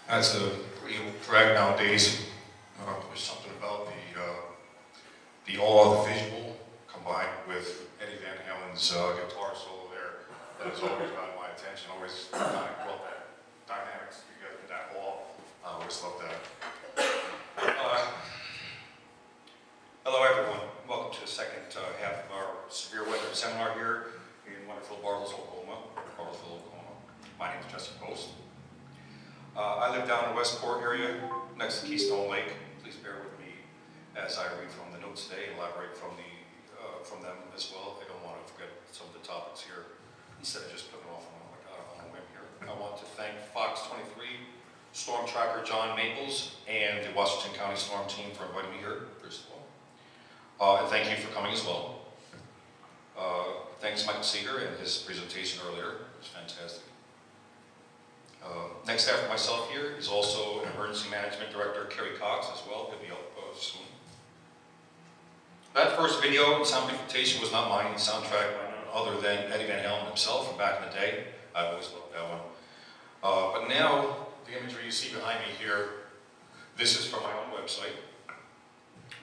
That's a real drag nowadays. There's something about the awe of the visual combined with Eddie Van Halen's guitar solo there that has always gotten my attention. Always brought that dynamics together, that awe. I always loved that. Hello everyone. Welcome to the second half of our severe weather seminar here in wonderful Bartlesville, Oklahoma. My name is Jesse Post. I live down in the Westport area, next to Keystone Lake. Please bear with me as I read from the notes today and elaborate from them as well. I don't want to forget some of the topics here instead of just putting off on a whim here. I want to thank Fox 23, Storm Tracker John Maples, and the Washington County Storm Team for inviting me here, first of all. And thank you for coming as well. Thanks Michael Seeger and his presentation earlier. It was fantastic. Next after myself here is also Emergency Management Director Kerry Cox as well. He'll be up soon. That first video and sound presentation was not mine. The soundtrack by none other than Eddie Van Halen himself from back in the day. I've always loved that one. But now, the imagery you see behind me here, this is from my own website,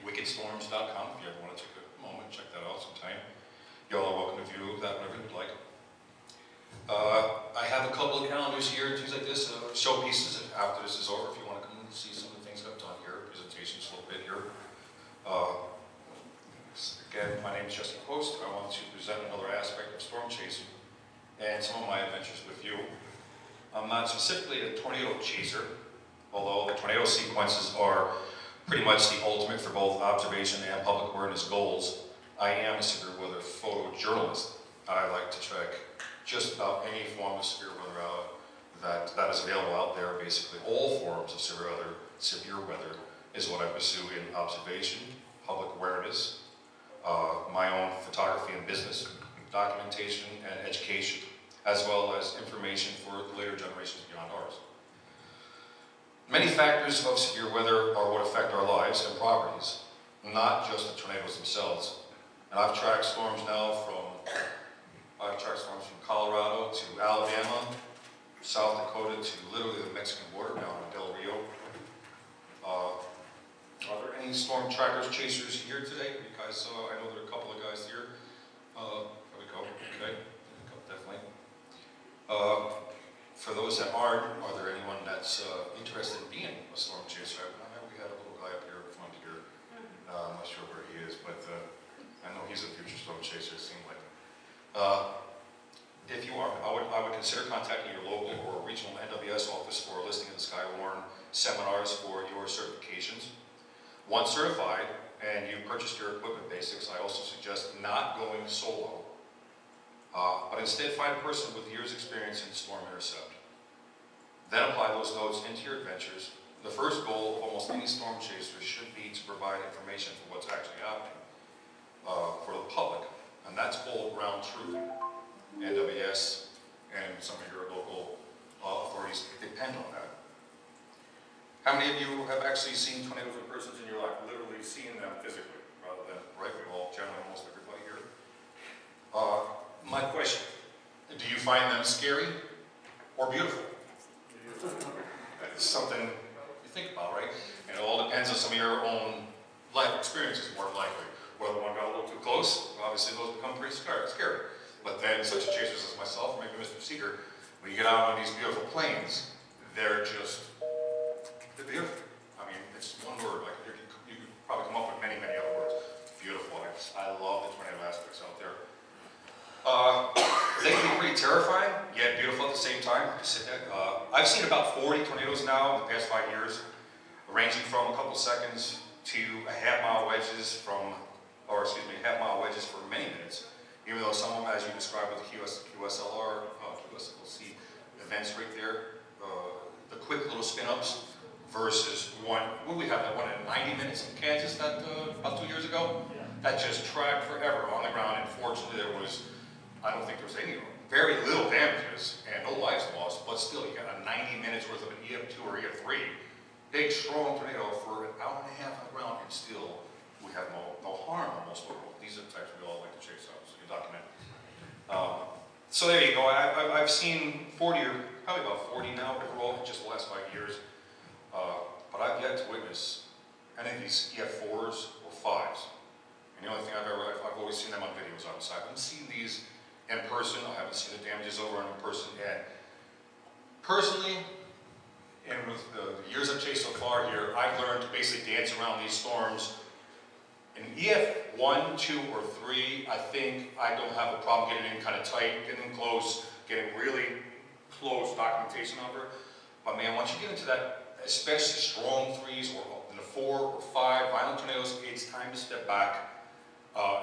wickedstorms.com. If you ever want to take a moment, check that out sometime. Y'all are welcome to view that whenever you'd like. I have a couple of calendars here, things like this, showpieces after this is over if you want to come and see some of the things I've done here, presentations a little bit here. Again, my name is Jesse Post. I want to present another aspect of storm chasing and some of my adventures with you. I'm not specifically a tornado chaser, although the tornado sequences are pretty much the ultimate for both observation and public awareness goals. I am a severe weather photojournalist. I like to track just about any form of severe weather that is available out there. Basically, all forms of severe weather is what I pursue in observation, public awareness, my own photography and business, documentation and education, as well as information for later generations beyond ours. Many factors of severe weather are what affect our lives and properties, not just the tornadoes themselves. And I've tracked storms now from Colorado to Alabama, South Dakota to literally the Mexican border down in Del Rio. Are there any storm trackers, chasers here today? Because I know there are a couple of guys here. There we go, okay, definitely. For those that aren't, are there anyone that's interested in being a storm chaser? I know we had a little guy up here in front here. I'm not sure where he is, but I know he's a future storm chaser, it seemed like. If you are, I would consider contacting your local or regional NWS office for a listing of the Skywarn seminars for your certifications. Once certified and you've purchased your equipment basics, I also suggest not going solo, but instead find a person with years experience in storm intercept. Then apply those notes into your adventures. The first goal of almost any storm chaser should be to provide information for what's actually happening for the public. And that's all ground truth. NWS and some of your local authorities depend on that. How many of you have actually seen tornadoes in person in your life, literally seeing them physically, rather than, right, we all, generally almost everybody here. My question, do you find them scary or beautiful? That is something you think about, right? And it all depends on some of your own life experiences, more likely. Whether one got a little too close, obviously those become pretty scary. But then such chasers as myself, or maybe Mr. Seeger, when you get out on these beautiful planes, they're beautiful. I mean, it's one word. Like you could probably come up with many, many other words. Beautiful. I love the tornado aspects out there. They can be pretty terrifying, yet beautiful at the same time. I've seen about 40 tornadoes now in the past 5 years, ranging from a couple seconds to half-mile wedges for many minutes. Even though some of them, as you described with the QSLR, QSLC events right there, the quick little spin-ups versus one, we had that one at 90 minutes in Kansas about 2 years ago? Yeah. That just tracked forever on the ground, and fortunately I don't think there was very little damages and no lives lost, but still you got a 90 minutes worth of an EF2 or EF3, big strong tornado for an hour and a half on the ground, and still we have no harm almost. These are the types we all like to chase out, so you document. So there you go. I've seen 40 or probably about 40 now overall in just the last 5 years. but I've yet to witness any of these EF4s or 5s. And the only thing I've always seen them on videos, obviously. I haven't seen these in person. I haven't seen the damages over in person. And personally, and with the years I've chased so far here, I've learned to basically dance around these storms. In EF 1, 2, or 3, I think I don't have a problem getting in kind of tight, getting in close, getting really close documentation over. But man, once you get into that, especially strong 3s or in the 4 or 5 violent tornadoes, it's time to step back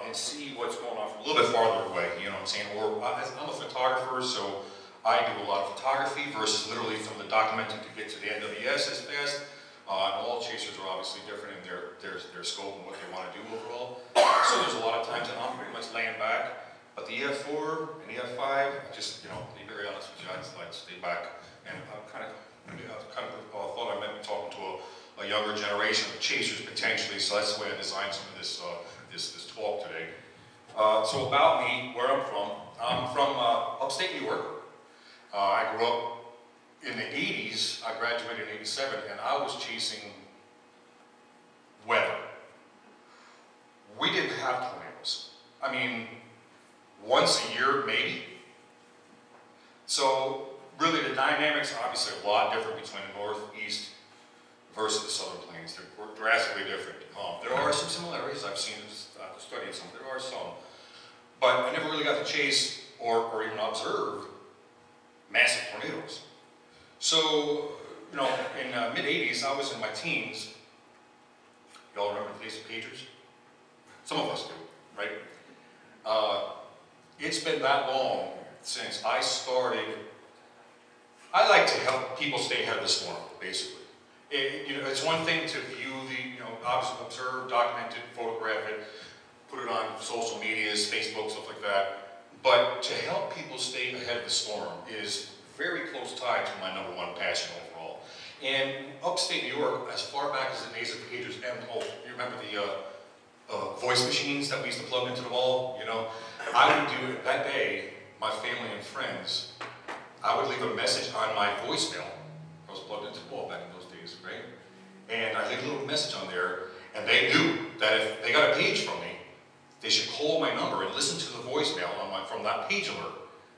and see what's going on from a little bit farther away. You know what I'm saying? Or I'm a photographer, so I do a lot of photography versus literally from the documenting to get to the NWS as fast. All chasers are obviously different in their scope and what they want to do overall. So there's a lot of times that I'm pretty much laying back. But the EF4 and the EF5, just, you know, to be very honest with you, I just like to stay back. And I kind of thought I might be talking to a younger generation of chasers potentially. So that's the way I designed some of this this talk today. So about me, where I'm from upstate New York. I grew up in the 80s, I graduated in 87, and I was chasing weather. We didn't have tornadoes. I mean, once a year, maybe. So, really the dynamics are obviously a lot different between the northeast versus the southern plains. They're drastically different. There are some similarities. I've seen, studied some, there are some. But I never really got to chase or even observe massive tornadoes. So, you know, in the mid-80s, I was in my teens. Y'all remember the days of pagers? Some of us do, right? It's been that long since I started. I like to help people stay ahead of the storm, basically. You know, it's one thing to view the, you know, observe, document it, photograph it, put it on social medias, Facebook, stuff like that. But to help people stay ahead of the storm is very close tied to my #1 passion overall. And upstate New York, as far back as the days of pagers, and you remember the voice machines that we used to plug into the wall, you know? I would do it that day, my family and friends, I would leave a message on my voicemail. I was plugged into the wall back in those days, right? And I leave a little message on there, and they knew that if they got a page from me, they should call my number and listen to the voicemail from that page alert.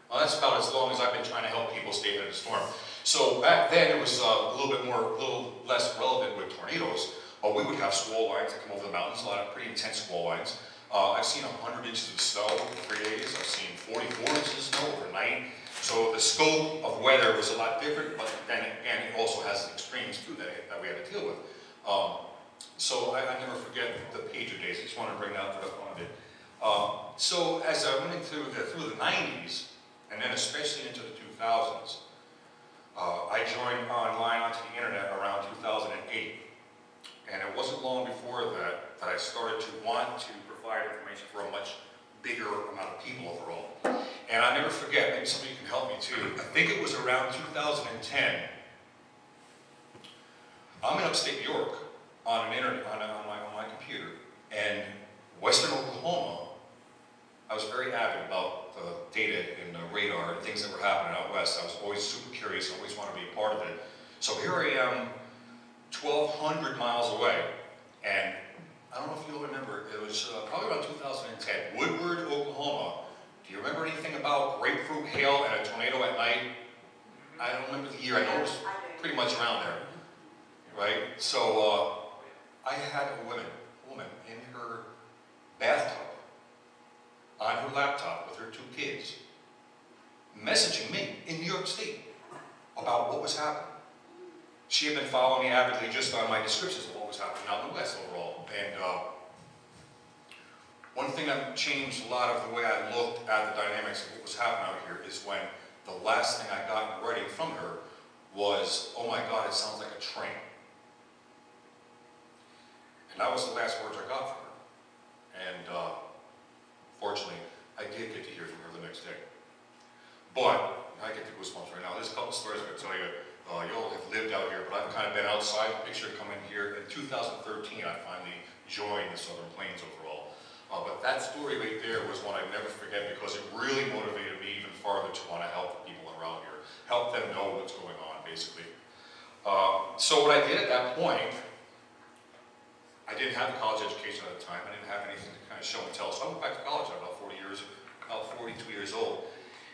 Well, that's about as long as I've been trying to help people stay ahead of the storm. So back then it was a little less relevant with tornadoes, but we would have squall lines that come over the mountains, a lot of pretty intense squall lines. I've seen 100 inches of snow in 3 days. I've seen 44 inches of snow overnight. So the scope of weather was a lot different, but then again, it also has extremes too that we had to deal with. So I never forget the pager days. I just want to bring that to the front of it. So as I went through the 90s, and then especially into the 2000s, I joined online onto the internet around 2008. And it wasn't long before that I started to want to provide information for a much bigger amount of people overall. And I never forget, maybe somebody can help me too, I think it was around 2010, I'm in upstate New York on my computer, and Western Oklahoma, I was very avid about the data and the radar and things that were happening out west. I was always super curious, I always wanted to be a part of it. So here I am, 1,200 miles away, and I don't know if you'll remember, it was probably around 2010, Woodward, Oklahoma. Do you remember anything about grapefruit hail and a tornado at night? I don't remember the year, I know it was pretty much around there, right? So I had a woman in her bathtub, on her laptop with her 2 kids, messaging me in New York State about what was happening. She had been following me avidly just on my descriptions of what was happening out in the West overall. And one thing that changed a lot of the way I looked at the dynamics of what was happening out here is when the last thing I got in writing from her was, "Oh my God, it sounds like a train." And that was the last words I got from her. And fortunately, I did get to hear from her the next day. But, I get the goosebumps right now. There's a couple stories I could tell you. Y'all have lived out here, but I've kind of been outside. Picture coming here. In 2013, I finally joined the Southern Plains overall. But that story right there was one I never forget because it really motivated me even farther to want to help the people around here. Help them know what's going on, basically. So what I did at that point, I didn't have a college education at the time. I didn't have anything to kind of show and tell. So I went back to college at about 42 years old.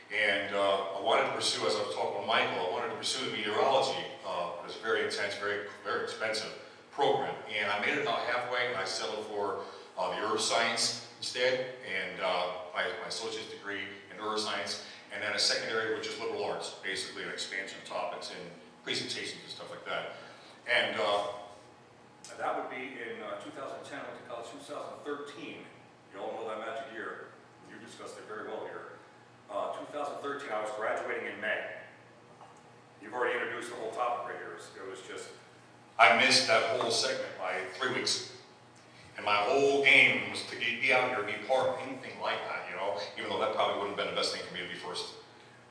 And I wanted to pursue, as I was talking with Michael, I wanted to pursue the meteorology. It was very intense, very expensive program. And I made it about halfway. I settled for the earth science instead, and my associate's degree in neuroscience, and then a secondary, which is liberal arts, basically an expansion of topics and presentations and stuff like that. And that would be in 2010. I went to college 2013. You all know that magic year. You discussed it very well here. 2013, I was graduating in May. You've already introduced the whole topic right here. It was just, I missed that whole segment by 3 weeks. And my whole aim was to be out here, be part of anything like that, you know, even though that probably wouldn't have been the best thing for me to be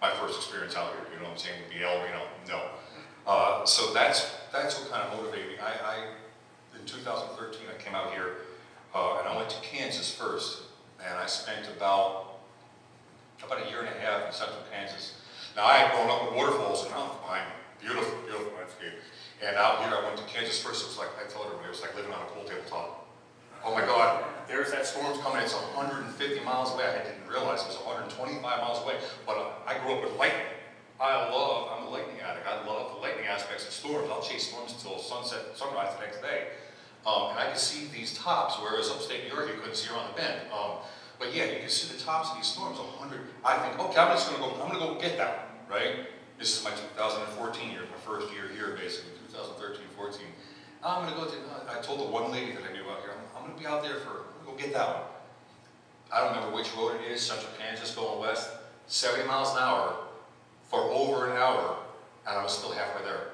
my first experience out here, you know what I'm saying, with BL, you know, no. So that's what kind of motivated me. In 2013, I came out here, and I went to Kansas first, and I spent about a year and a half in central Kansas. Now, I had grown up with waterfalls and mountains behind me. Beautiful, beautiful landscape. And out here, I went to Kansas first. It was like, I told everybody, it was like living on a pool tabletop. Oh my God, there's that storm's coming. It's 150 miles away. I didn't realize it was 125 miles away. But I grew up with lightning. I'm a lightning addict. I love the lightning aspects of storms. I'll chase storms until sunrise the next day. And I could see these tops, whereas upstate New York, you couldn't see around the bend. But yeah, you can see the tops of these storms, 100. I think, okay, I'm gonna go get that one, right? This is my 2014 year, my first year here, basically, 2013, 14. I'm gonna go to, I told the one lady that I knew out here, I'm gonna be out there I'm gonna go get that one. I don't remember which road it is, central Kansas going west, 70 miles an hour for over an hour, and I was still halfway there.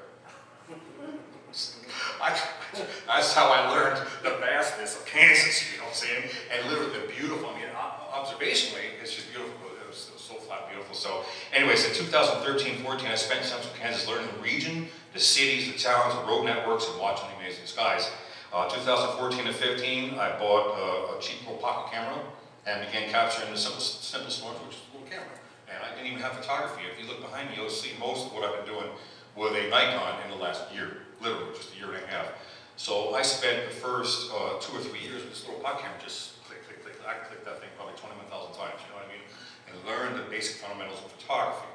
That's how I learned the vastness of Kansas, you know what I'm saying? And literally the beautiful, I mean, observationally, it's just beautiful. It was so flat beautiful. So anyways, in 2013, 14, I spent in central Kansas learning the region, the cities, the towns, the road networks, and watching the amazing skies. 2014 to 15, I bought a cheap little pocket camera and began capturing the simple storms, which is a little camera. And I didn't even have photography. If you look behind me, you'll see most of what I've been doing with a Nikon in the last year, literally just a year and a half. So I spent the first 2 or 3 years with this little pocket camera, just click, click, click. I clicked that thing probably 21,000 times, you know what I mean? And learned the basic fundamentals of photography.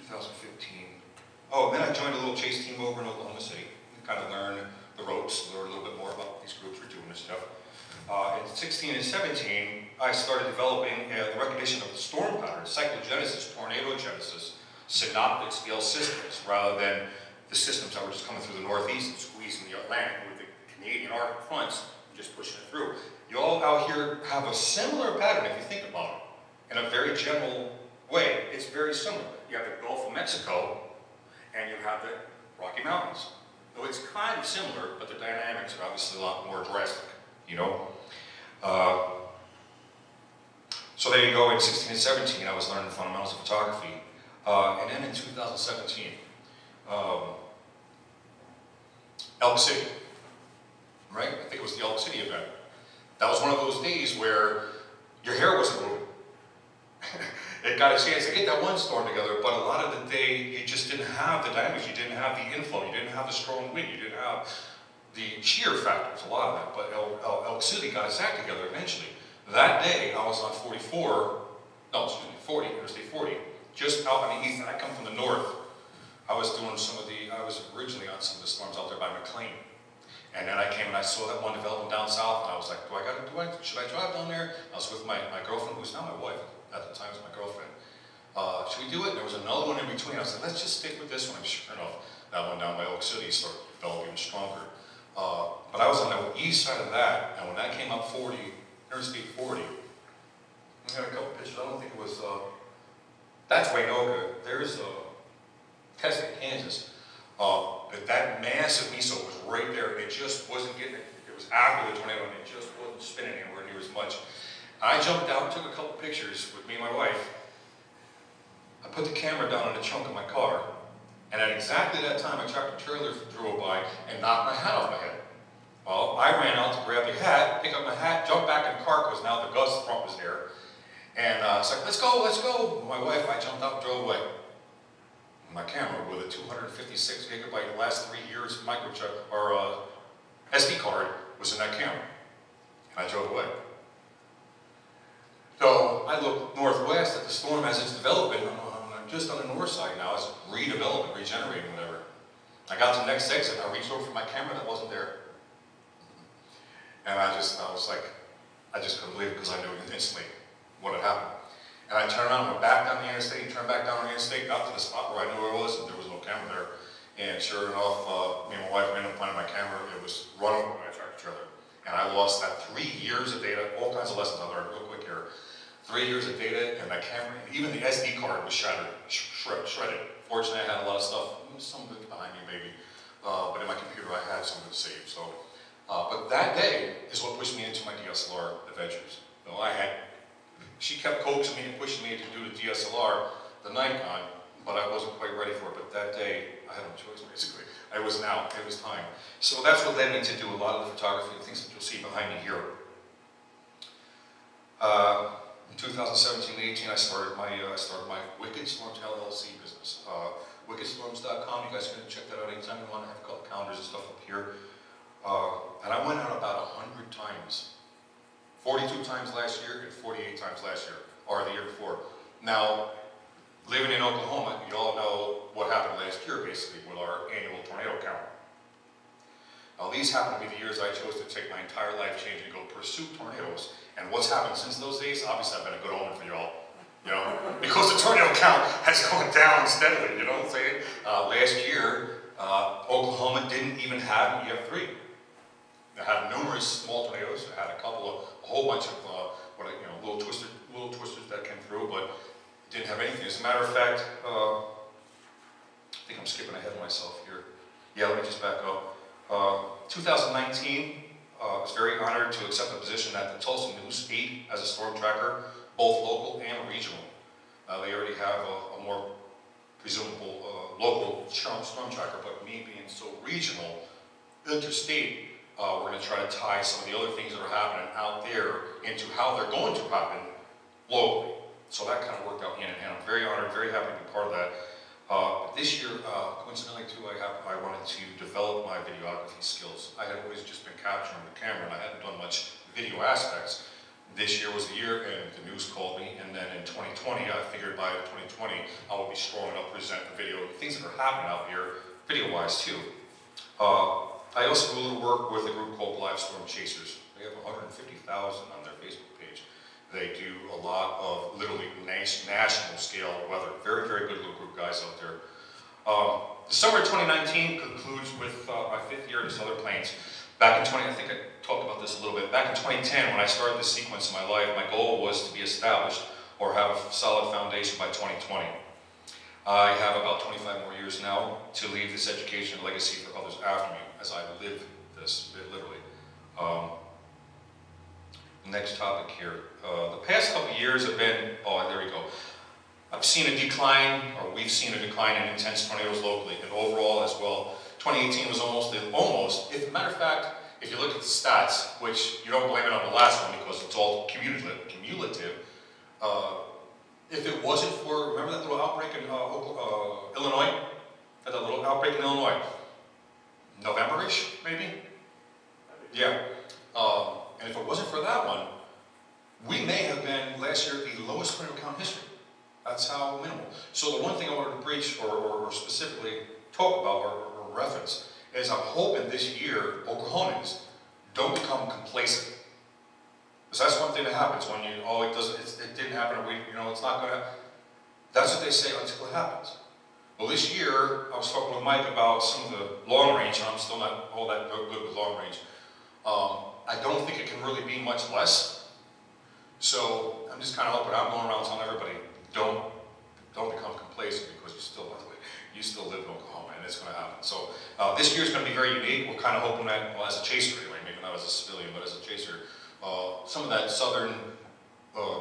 2015. Oh, and then I joined a little chase team over in Oklahoma City. Kind of learn the ropes, learn a little bit more about what these groups were doing and stuff. In 16 and 17, I started developing the recognition of the storm patterns, cyclogenesis, tornadogenesis, synoptic scale systems, rather than the systems that were just coming through the northeast and squeezing the Atlantic with the Canadian Arctic fronts and just pushing it through. You all out here have a similar pattern if you think about it. In a very general way, it's very similar. You have the Gulf of Mexico and you have the Rocky Mountains. So it's kind of similar, but the dynamics are obviously a lot more drastic, you know? So there you go, in 16 and 17, I was learning the fundamentals of photography. And then in 2017, Elk City, right? I think it was the Elk City event. That was one of those days where your hair wasn't moving. It got a chance to get that one storm together, but a lot of the day, you just didn't have the dynamics, you didn't have the inflow, you didn't have the strong wind, you didn't have the shear factors, a lot of that, but Elk City got its act together eventually. That day, I was on 40, Interstate 40, just out on the east, and I come from the north. I was originally on some of the storms out there by McLean. And then I came and I saw that one developing down south, and I was like, should I drive down there? I was with my girlfriend, who's now my wife, at the time was my girlfriend. Should we do it? And there was another one in between. I was like, let's just stick with this one. And sure enough, that one down by Oak City started developing stronger. But I was on the east side of that, and when I came up 40, Interstate 40, I got a couple pictures. I don't think it was, that's Waynoka. There's Keswick, Kansas. But that massive miso was right there, and it just wasn't getting it. It was after the tornado, and it just wasn't spinning anywhere near as much. I jumped out, took a couple pictures with me and my wife. I put the camera down in the trunk of my car, and at exactly that time, a tractor trailer drove by and knocked my hat off my head. Well, I ran out to grab the hat, pick up my hat, jump back in the car because now the gust front was there. And I was like, let's go, let's go. My wife, I jumped out and drove away. my camera with a 256 gigabyte last 3 years microchip or SD card was in that camera. And I drove away. So I look northwest at the storm as it's developing. I'm just on the north side now. It's redeveloping, regenerating, whatever. I got to the next exit. I reached over for my camera that wasn't there. And I was like, I just couldn't believe it because I knew instantly what had happened. And I turned around, went back down the interstate, and turned back down the interstate, got to the spot where I knew I was, and there was no camera there. And sure enough, me and my wife ended up finding my camera. It was run over by a tractor trailer. And I lost that 3 years of data, all kinds of lessons I learned real quick here. 3 years of data, and that camera, even the SD card was shattered, shredded. Fortunately, I had a lot of stuff, some of it behind me maybe, but in my computer I had some of it saved. So, but that day is what pushed me into my DSLR adventures. You know, she kept coaxing me and pushing me to do the DSLR, the Nikon, but I wasn't quite ready for it. But that day, I had no choice basically. It was time. So that's what led me to do a lot of the photography, the things that you'll see behind me here. In 2017-18, I started my Wicked Storms LLC business. WickedStorms.com. You guys can check that out anytime you want. I have a couple calendars and stuff up here. And I went out about 100 times. 42 times last year and 48 times last year, or the year before. Now, living in Oklahoma, you all know what happened last year, basically, with our annual tornado count. Now, these happen to be the years I chose to take my entire life change and go pursue tornadoes. And what's happened since those days? Obviously, I've been a good omen for y'all. You know, because the tornado count has gone down steadily. You know what I'm saying? Last year, Oklahoma didn't even have EF3. They had numerous small tornadoes. They had a whole bunch of little twisters that came through, but didn't have anything. As a matter of fact, I think I'm skipping ahead of myself here. Yeah, let me just back up. 2019, I was very honored to accept the position at the Tulsa News 8 as a storm tracker, both local and regional. They already have a more presumable local storm tracker, but me being so regional, interstate, we're going to try to tie some of the other things that are happening out there into how they're going to happen locally. So that kind of worked out hand in hand. I'm very honored, very happy to be part of that. This year, coincidentally too, I wanted to develop my videography skills. I had always just been capturing the camera and I hadn't done much video aspects. This year was the year and the news called me, and then in 2020, I figured by 2020, I would be strong enough to present the video, things that are happening out here, video-wise too. I also do a little work with a group called Live Storm Chasers. They have 150,000 on their Facebook page. They do a lot of literally national scale weather. Very, very good little group of guys out there. The summer of 2019 concludes with my 5th year at Southern Plains. Back in I think I talked about this a little bit. Back in 2010, when I started this sequence in my life, my goal was to be established or have a solid foundation by 2020. I have about 25 more years now to leave this education and legacy for others after me as I live this, literally. Next topic here. The past couple of years have been, there we go. I've seen a decline, or we've seen a decline in intense tornadoes locally, and overall as well. 2018 was almost, if a matter of fact, if you look at the stats, which you don't blame it on the last one because it's all cumulative, if it wasn't for, remember that little outbreak in Illinois? Had that little outbreak in Illinois? November-ish, maybe? Yeah. And if it wasn't for that one, we may have been last year the lowest tornado count in history. That's how minimal. So the one thing I wanted to preach or specifically talk about or reference is I'm hoping this year Oklahomans don't become complacent. Because that's one thing that happens when you, it didn't happen, it's not going to, that's what they say until it happens. Well, this year, I was talking with Mike about some of the long range, and I'm still not all that good with long range. I don't think it can really be much less. So I'm just kind of hoping, I'm going around telling everybody, don't become complacent because you still live in Oklahoma, and it's going to happen. So this year is going to be very unique. We're kind of hoping that, well, as a chaser anyway, maybe not as a civilian, but as a chaser, some of that southern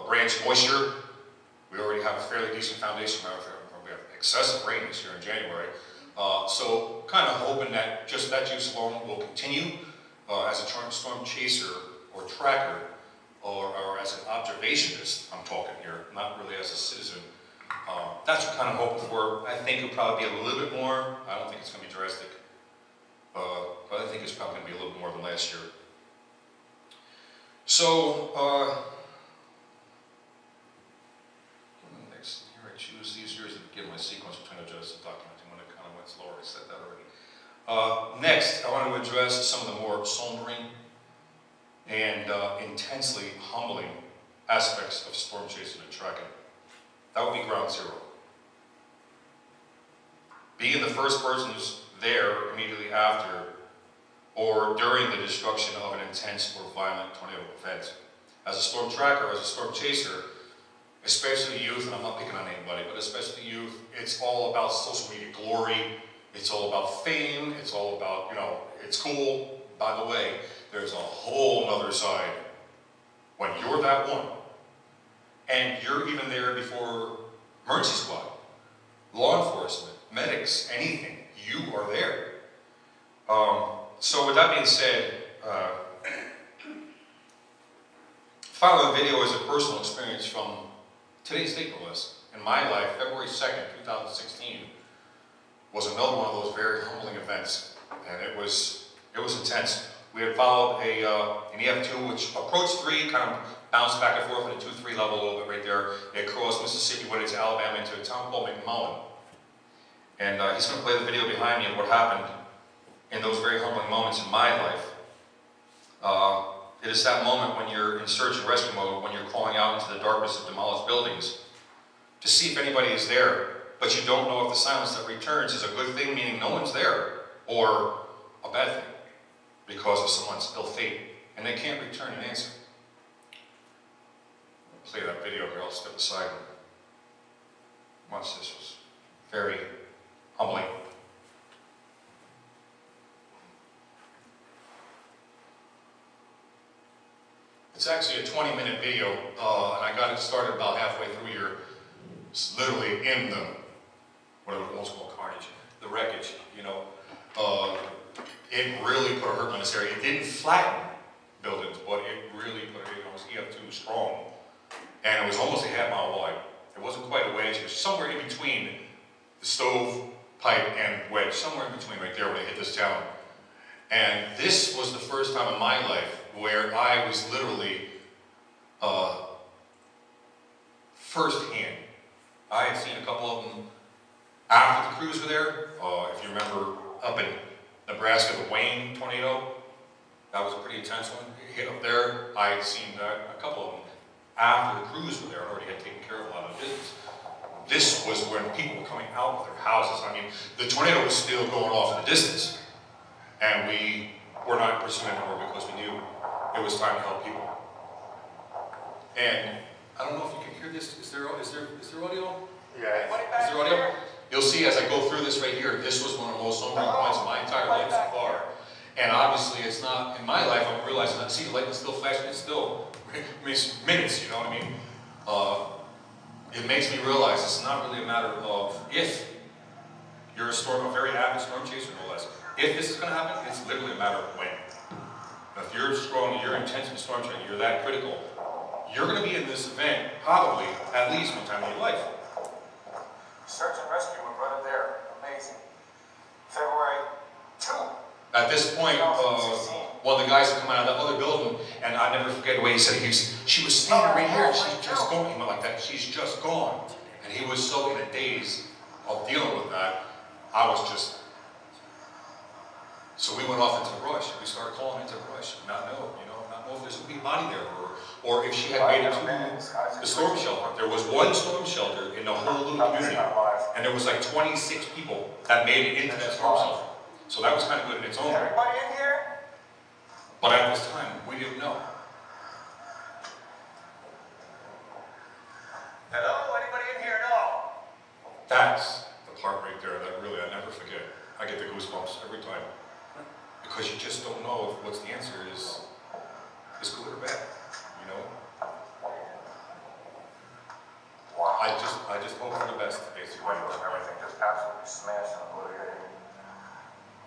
branch moisture, we already have a fairly decent foundation. We have excessive rain this year in January. So kind of hoping that just that use alone will continue as a storm chaser or tracker or as an observationist, I'm talking here, not really as a citizen. That's what kind of hoping for. I think it'll probably be a little bit more. I don't think it's going to be drastic. But I think it's probably going to be a little bit more than last year. So, next, here I choose these years to begin my sequence. I'm trying to adjust the documenting when it kind of went slower. I said that already. Next, I want to address some of the more sombering and intensely humbling aspects of storm chasing and tracking. That would be ground zero. Being the first person who's there immediately after or during the destruction of an intense or violent tornado event. As a storm tracker, as a storm chaser, especially youth, and I'm not picking on anybody, but especially youth, it's all about social media glory, it's all about fame, it's all about, you know, it's cool. By the way, there's a whole nother side when you're that one, and you're even there before emergency squad, law enforcement, medics, anything, you are there. So with that being said, following the video is a personal experience from today's date, no less. In my life, February 2nd, 2016, was another one of those very humbling events, and it was intense. We had followed an EF2, which approached 3, kind of bounced back and forth in a 2-3 level a little bit right there. It crossed Mississippi, went into Alabama, into a town called McMullen. And he's going to play the video behind me of what happened in those very humbling moments in my life. It is that moment when you're in search and rescue mode, when you're calling out into the darkness of demolished buildings to see if anybody is there, but you don't know if the silence that returns is a good thing, meaning no one's there, or a bad thing, because of someone's ill fate, and they can't return an answer. I'll play that video here, I'll step aside. Watch this, was very humbling. It's actually a 20-minute video, and I got it started about halfway through here. It's literally in the, whatever the old school carnage, the wreckage, you know. It really put a hurt on this area. It didn't flatten buildings, but it really put it, it was EF2 strong. And it was almost a half-mile wide. It wasn't quite a wedge, it was somewhere in between the stove, pipe, and wedge, somewhere in between right there when it hit this town. And this was the first time in my life where I was literally firsthand. I had seen a couple of them after the crews were there. If you remember up in Nebraska, the Wayne tornado, that was a pretty intense one. It hit up there. I had seen a couple of them after the crews were there. I already had taken care of a lot of the business. This was when people were coming out of their houses. I mean, the tornado was still going off in the distance. And we were not pursuing it anymore because we knew it was time to help people. And I don't know if you can hear this. Is there audio? Yeah. Is there audio? You'll see as I go through this right here, this was one of the most sombering points of my entire life so far. And obviously it's not, in my life, I'm realizing that, see the light is still flashing, it's still, minutes, you know what I mean? It makes me realize it's not really a matter of if you're a very avid storm chaser, no less. If this is going to happen, it's literally a matter of when. If you're strong, you're intense in storm training, you're that critical, you're going to be in this event probably at least one time in your life. Search and rescue were right there. Amazing. February 2. At this point, one of the guys had come out of that other building, and I never forget the way he said it. She was standing right here, and she's just gone. He went like that, she's just gone. And he was so in a daze of dealing with that, I was just. So we went off into the brush. We started calling into the brush. Not know if there's a body there, or if she had made it to the storm shelter. There was one storm shelter in the whole little community, and there was like 26 people that made it into that storm shelter. So that was kind of good in its own way. Everybody in here? But at this time, we didn't know. Hello? Anybody in here? No. That's the part right there that really I never forget. I get the goosebumps every time. Because you just don't know if what's the answer is good or bad, you know? Wow. I just hope for the best, basically. Everything just absolutely smashed and obliterated.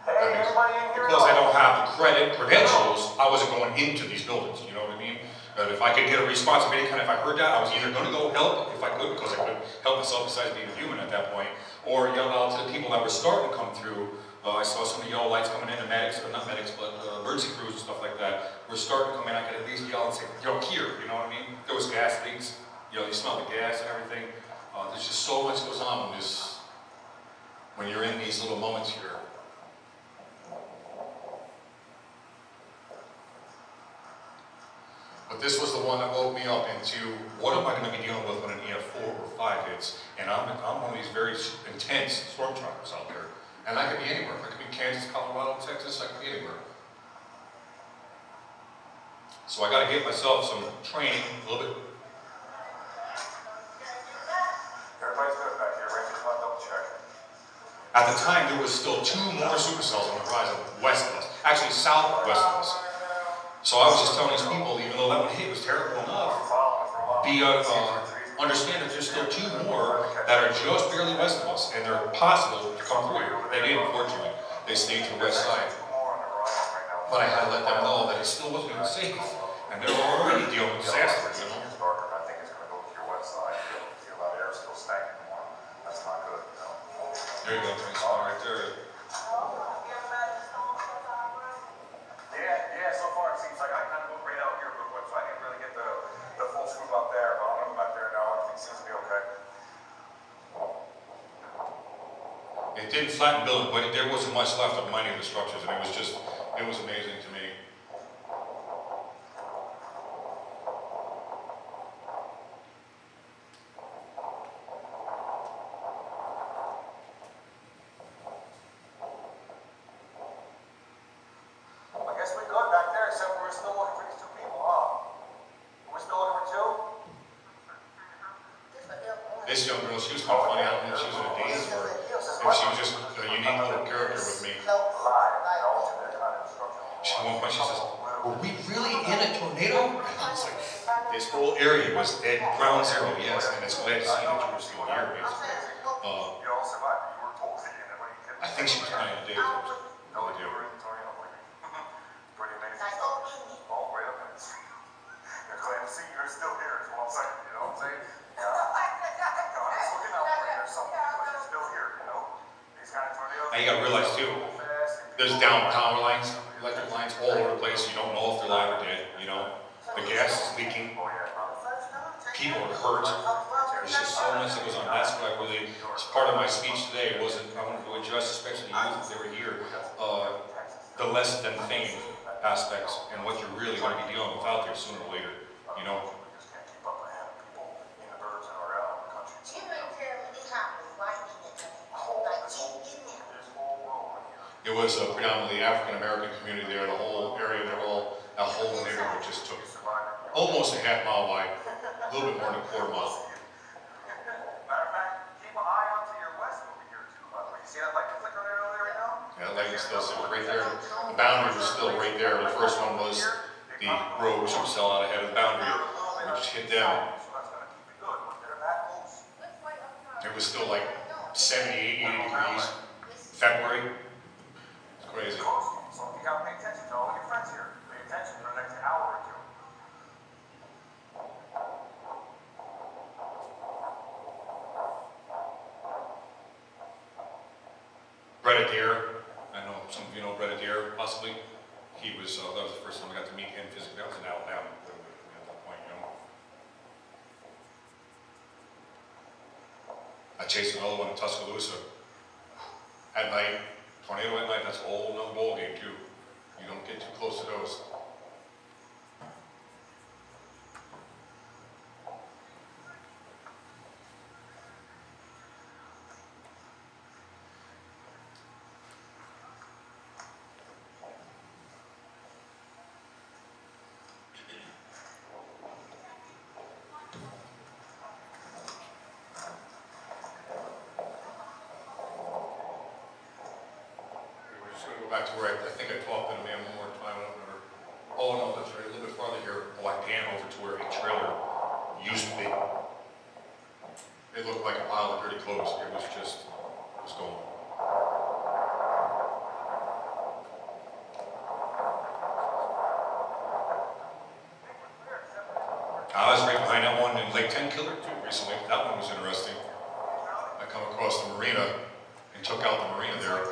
Hey, everybody in here? Because I don't have the credentials, I wasn't going into these buildings, you know what I mean? But if I could get a response of any kind, if I heard that, I was either going to go help if I could, because I help myself besides being human at that point, or yell out to the people that were starting to come through. I saw some of the yellow lights coming in, the medics, or not medics, but emergency crews and stuff like that were starting to come in. I could at least yell and say, yo, here, you know what I mean? There was gas leaks, you know, you smell the gas and everything. There's just so much goes on when you're in these little moments here. But this was the one that woke me up into, what am I going to be dealing with when an EF4 or 5 hits? And I'm one of these very intense storm trackers out there. And I could be anywhere. I could be Kansas, Colorado, Texas, I could be anywhere. So I got to give myself some training, a little bit. Everybody's good back here, right? Just want to double check. At the time, there was still 2 more supercells on the horizon west of us, actually southwest of us. So I was just telling these people, even though that one hit was terrible enough, understand that there's still 2 more that are just barely west of us, and they're possible to come through. They did, unfortunately. They stayed to the west side. But I had to let them know that it still wasn't even safe, and they were already dealing with disasters, you know? I think it's going to go to your west side. Feel that air still stagnant warm. That's not good, you know. There you go, thanks. All right there. Yeah, so far it seems like I kind of moved right out here real quick, so I didn't really get the full scoop out there, but I'm going to go back there now. Everything seems to be okay. It didn't flatten building, but there wasn't much left of many of the structures, and it was amazing to me. I guess we're good back there, except we're still looking for these 2 people, huh? We're still looking for 2? This young girl, she was kind of funny. I don't know if she was in a daze or if she was just a unique little character with me. At one point she says, were we really in a tornado? And I was like, this whole area was at ground zero, yes, and it's glad to see that you were still here, basically. I think she was kind of in a daze. No idea. Pretty amazing. Oh, right up in it. You're glad to see you're still here, is what I'm saying, you know what I'm saying? Yeah. I'm just looking out for you. There's something, but you're still here, you know? These kind of tornadoes. And you gotta realize too, there's down power lines, electric lines all over the place. You don't know if they're live or dead, you know? The gas is leaking. People are hurt. There's just so much that goes on. That's what I really, it's part of my speech today. It wasn't, I wanted to address, especially the youth if they were here, the less than fame aspects and what you're really going to be dealing with out there sooner or later, you know? It was a predominantly African-American community there. The whole area, that whole neighborhood just took almost a half mile wide, a little bit more than a quarter mile. Matter of fact, keep an eye out to your west over here too, by the way. You see that light flickering over there right now? Yeah, that light is still sitting right there. The boundary was still right there. The first one was the road supercell out ahead of the boundary, which hit down. It was still like 78, 80 degrees. February. It's crazy. So you gotta pay attention to all your friends here. Pay attention for the next hour or 2. Brigadier, I know some of you know Brigadier, possibly. He was, that was the first time I got to meet him physically. I was in Alabama at that point, you know. I chased another one in Tuscaloosa. At night, tornado at night, that's a whole nother ball game too. You don't get too close to those. Back to where I think I talked to the man one more time. I don't remember. Oh no, that's right. A little bit farther here. Oh, I pan over to where a trailer used to be. It looked like a pile of dirty clothes. It was just, it was gone. I was right behind that one in Lake 10 Killer too recently. That one was interesting. marina and took out the marina there,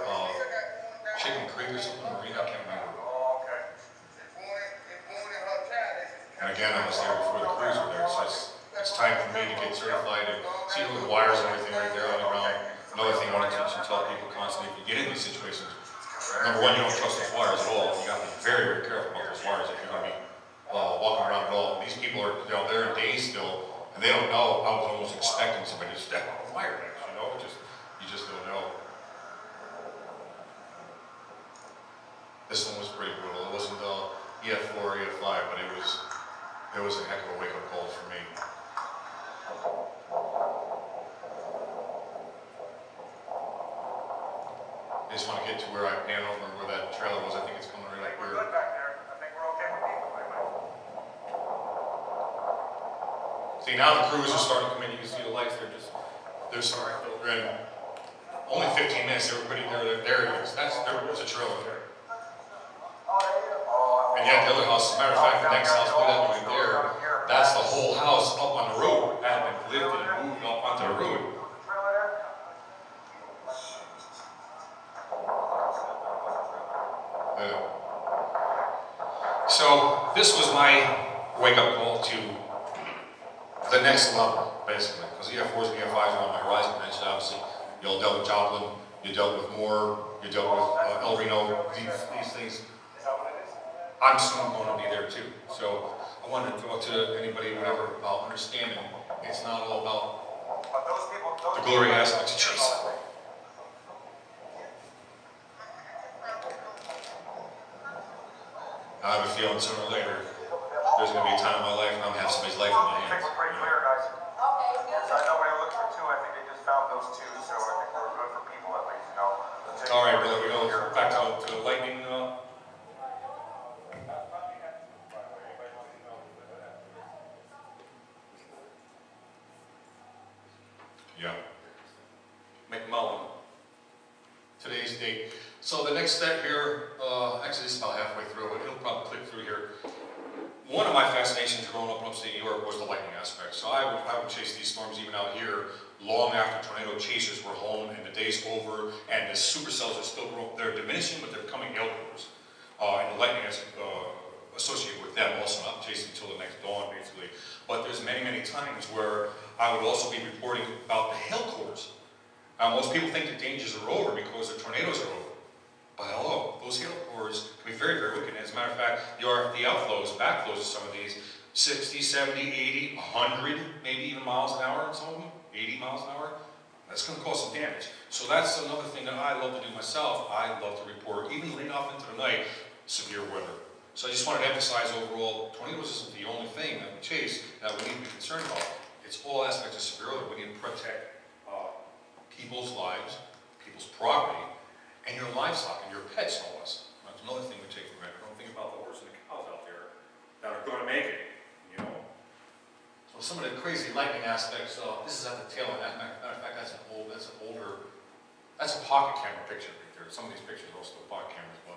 Chicken Creek or something, marina, I can't remember. Oh, okay. And again, I was there before the crews were there, so it's time for me to get certified and see the wires and everything right there on the ground. Another thing I want to teach and tell people constantly, if you get in these situations, number one, you don't trust those wires at all. You got to be very, very careful about those wires if you're going to be walking around at all. These people are, they're in days still, and they don't know. I was almost expecting somebody to step on the wire next, you know, you just don't know. This one was pretty brutal. It wasn't EF4 or EF5, but it was a heck of a wake-up call for me. I just want to get to where I pan over and where that trailer was. I think it's coming right up We're here. good back there. I think we're okay with people anyway. See, now the crews are starting to come in. You can see the lights. They're starting to filter in. Only 15 minutes. They were putting there it is. There was a trailer there. And yet the other house, as a matter of fact, the next house we have right there, that's the whole house up on the road. It had been lifted and moved up onto the road. So this was my wake-up call to the next level, basically, because EF4s and EF5s are on my horizon. Mentioned, obviously, you all dealt with Joplin, you dealt with Moore, you dealt with El Reno, these things. I'm soon going to be there too. So I wanted to talk to anybody, whatever, about understanding it's not all about the glory aspects of chasing. I have a feeling sooner or later there's going to be a time in my life when I'm going to have somebody's life in my hands. I think we're pretty clear, guys. So I know we were looking for two. I think they just found those two, so I think we're good for people at least, you know. All right, brother, we go back to lightning. Yeah. McMullen. Today's date. So the next step here, actually this is about halfway through, but it'll probably click through here. One of my fascinations growing up in upstate New York was the lightning aspect. So I would chase these storms even out here long after tornado chasers were home and the day's over and the supercells are still growing. They're diminishing, but they're becoming hail cores. And the lightning is associated with them also, not chasing until the next dawn basically. But there's many, many times where I would also be reporting about the hail cores. Most people think the dangers are over because the tornadoes are over. But hello, those hail cores can be very, very wicked. As a matter of fact, the outflows, backflows of some of these, 60, 70, 80, 100, maybe even miles an hour in some of them, 80 miles an hour, that's going to cause some damage. So that's another thing that I love to do myself. I love to report, even late off into the night, severe weather. So I just wanted to emphasize overall, tornadoes isn't the only thing that we chase that we need to be concerned about. It's all aspects of severe weather. We need to protect people's lives, people's property, and your livestock and your pets, no less. That's another thing we take for granted. Don't think about the horses and the cows out there that are going to make it, you know. So some of the crazy lightning aspects, this is at the tail end. As a matter of fact, that's a pocket camera picture right there. Some of these pictures are also pocket cameras, but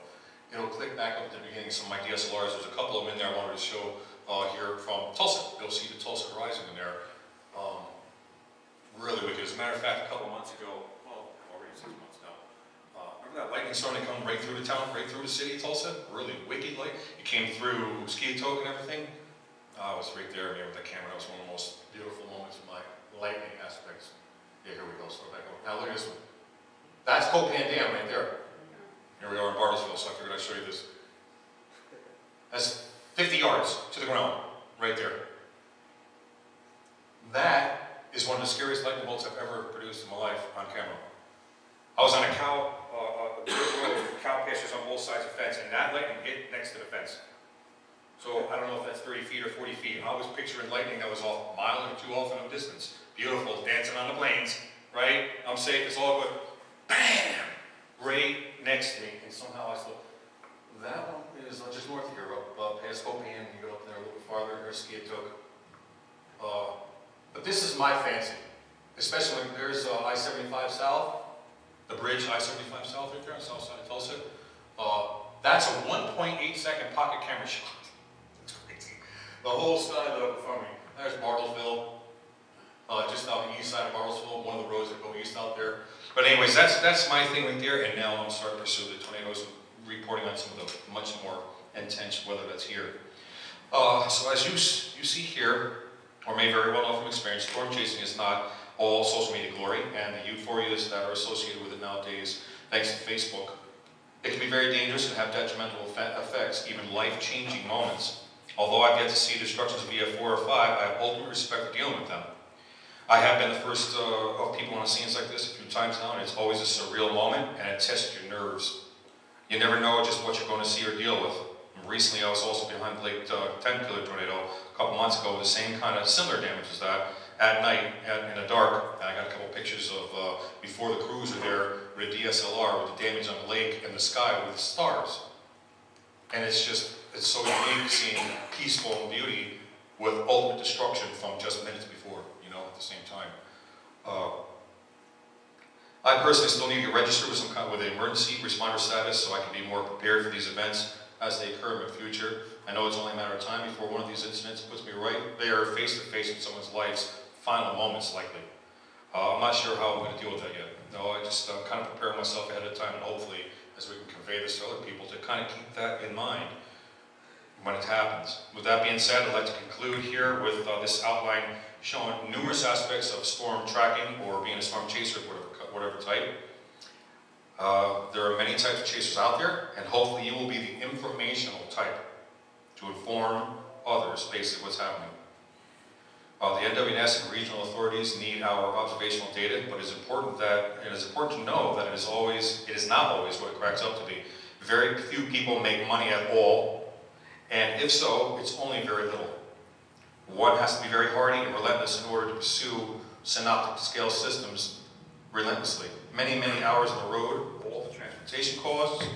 it'll click back up to the beginning. Some of my DSLRs, there's a couple of them in there I wanted to show here from Tulsa. You'll see the Tulsa horizon in there. Really wicked. As a matter of fact, a couple months ago, well, already 6 months now, remember that lightning storm that come right through the town, right through the city of Tulsa? Really wicked light. It came through Skiatook and everything. I was right there with the camera. That was one of the most beautiful moments of my lightning aspects. Yeah, here we go. So back over. Now look at this one. That's Copan Dam right there. Here we are in Bartlesville, so I figured I'd show you this. That's 50 yards to the ground, right there. That is one of the scariest lightning bolts I've ever produced in my life on camera. I was on a cow pastures on both sides of the fence, and that lightning hit next to the fence. So I don't know if that's 30 feet or 40 feet. I was picturing lightning that was off a mile or two off in the distance. Beautiful, dancing on the plains, right? I'm safe, it's all good. Bam! Right next to me, and somehow I saw, that one is just north of here, up past Copan, you go up there a little bit farther, there's Skiatook. But this is my fancy, especially when there's I-75 South, the bridge I-75 South right there on the south side of Tulsa. That's a 1.8 second pocket camera shot. That's crazy. The whole sky lit up in front of me. There's Bartlesville, just out on the east side of Bartlesville, one of the roads that go east out there. But anyways, that's my thing right there, and now I'm starting to pursue the tornadoes, reporting on some of the much more intense weather that's here. So as you see here, or may very well know from experience, storm chasing is not all social media glory, and the euphorias that are associated with it nowadays, thanks to Facebook. It can be very dangerous and have detrimental effects, even life-changing moments. Although I've yet to see destructions via 4 or 5, I have ultimate respect for dealing with them. I have been the first of people on scenes like this a few times now, and it's always a surreal moment, and it tests your nerves. You never know just what you're going to see or deal with. And recently, I was also behind the late 10-killer tornado a couple months ago with the same kind of similar damage as that at night in the dark. And I got a couple pictures of before the crews were there with a DSLR with the damage on the lake and the sky with stars. And it's so unique seeing peaceful beauty with ultimate destruction from just minutes before, you know, at the same time. I personally still need to get registered with an emergency responder status so I can be more prepared for these events as they occur in the future. I know it's only a matter of time before one of these incidents puts me right there face to face with someone's life's final moments, likely. I'm not sure how I'm going to deal with that yet. No, I just kind of prepare myself ahead of time, and hopefully, as we can convey this to other people, to kind of keep that in mind when it happens. With that being said, I'd like to conclude here with this outline showing numerous aspects of storm tracking or being a storm chaser of whatever type. There are many types of chasers out there, and hopefully you will be the informational type to inform others basically what's happening. The NWNS and regional authorities need our observational data, but it is important to know that it is not always what it cracks up to be. Very few people make money at all, and if so, it's only very little. One has to be very hardy and relentless in order to pursue synoptic scale systems relentlessly. Many, many hours on the road, all the transportation costs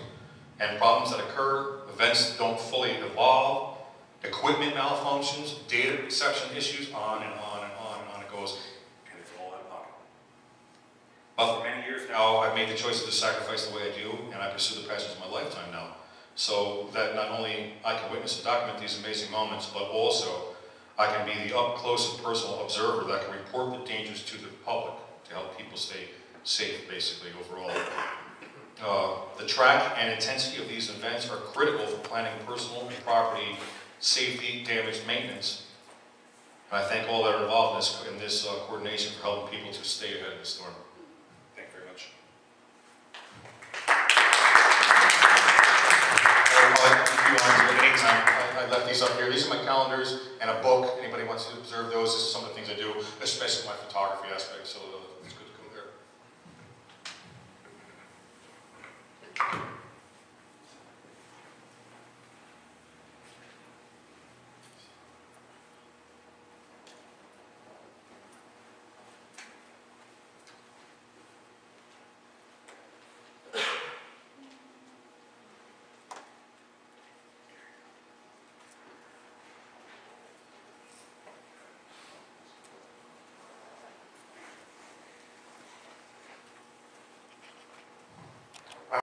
and problems that occur, events don't fully evolve, equipment malfunctions, data reception issues, on and on and on and on it goes, and it's all out of pocket. But for many years now, I've made the choice to sacrifice the way I do, and I pursue the passions of my lifetime now. So that not only I can witness and document these amazing moments, but also I can be the up-close and personal observer that can report the dangers to the public to help people stay safe, basically, overall. The track and intensity of these events are critical for planning personal and property safety, damage, maintenance. And I thank all that are involved in this coordination for helping people to stay ahead of the storm. Thank you very much. I left these up here. These are my calendars and a book. Anybody wants to observe those? This is some of the things I do, especially my photography aspect. So